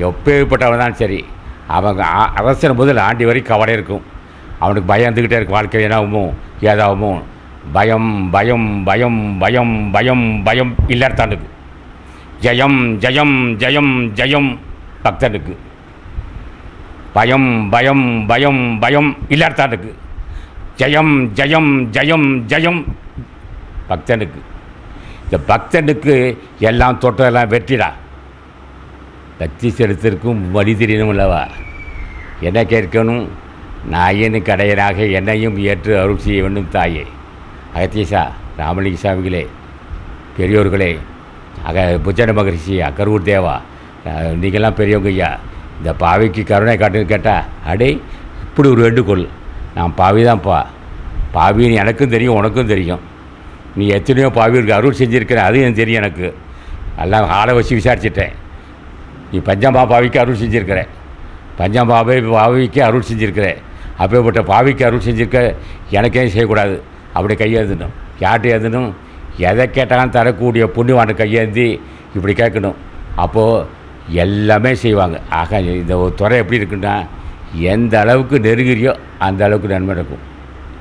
எப்பேற்பட்டவன் தான் சரி, அவங்க அரசன் முதல் ஆண்டி வரைக்கும் கவலை இருக்கும். அவனுக்கு பயம் இருந்துக்கிட்டே இருக்கும். வாழ்க்கை என்னாகுமோ ஏதாகுமோ, பயம் பயம் பயம் பயம் பயம் பயம் இல்லத்தானுக்கு. ஜெயம் ஜெயம் ஜெயம் ஜெயம் பக்தனுக்கு. பயம் பயம் பயம் பயம் இல்லத்தானுக்கு. ஜெயம் ஜெயம் ஜெயம் ஜெயம் பக்தனுக்கு. இந்த பக்தனுக்கு எல்லாம் தொட்டதெல்லாம் வெற்றிடா. பக்தி செலுத்திற்கும் வழி தெரியணும் அல்லவா? என்ன கேட்கணும்? நாயனு கடையனாக என்னையும் ஏற்று அருள் செய்ய வேண்டும் தாயே. அகத்தீசா, ராமலிங்க சாமிகளே, பெரியோர்களே, புஜன மகரிஷி, அக்கரூர் தேவா, நீங்கள்லாம் பெரியவங்க ஐயா, இந்த பாவிக்கு கருணை காட்டுன்னு கேட்டால், அடே இப்படி ஒரு வேண்டுகோள். நான் பாவி தான்ப்பா. பாவின்னு எனக்கும் தெரியும், உனக்கும் தெரியும். நீ எத்தனையோ பாவிற்கு அருள் செஞ்சுருக்கிற, அதுவும் எனக்கு தெரியும். எனக்கு எல்லாம் ஆளை வச்சு விசாரிச்சிட்டேன். நீ பஞ்சமா பாவிக்கு அருள் செஞ்சுருக்கிற, பஞ்சமாவை பாவிக்கு அருள் செஞ்சுருக்கிற. அப்பேற்பட்ட பாவிக்கு அருள் செஞ்சுருக்க எனக்கே செய்யக்கூடாது. அப்படி கையேந்தணும். யார்கிட்ட ஏந்தணும்? எதை கேட்டாலும் தரக்கூடிய புண்ணியவான கையேந்தி இப்படி கேட்கணும். அப்போது எல்லாமே செய்வாங்க. ஆக இந்த ஒரு துறை எப்படி இருக்குன்னா, எந்த அளவுக்கு நெருங்கிறியோ அந்த அளவுக்கு நன்மை இருக்கும்.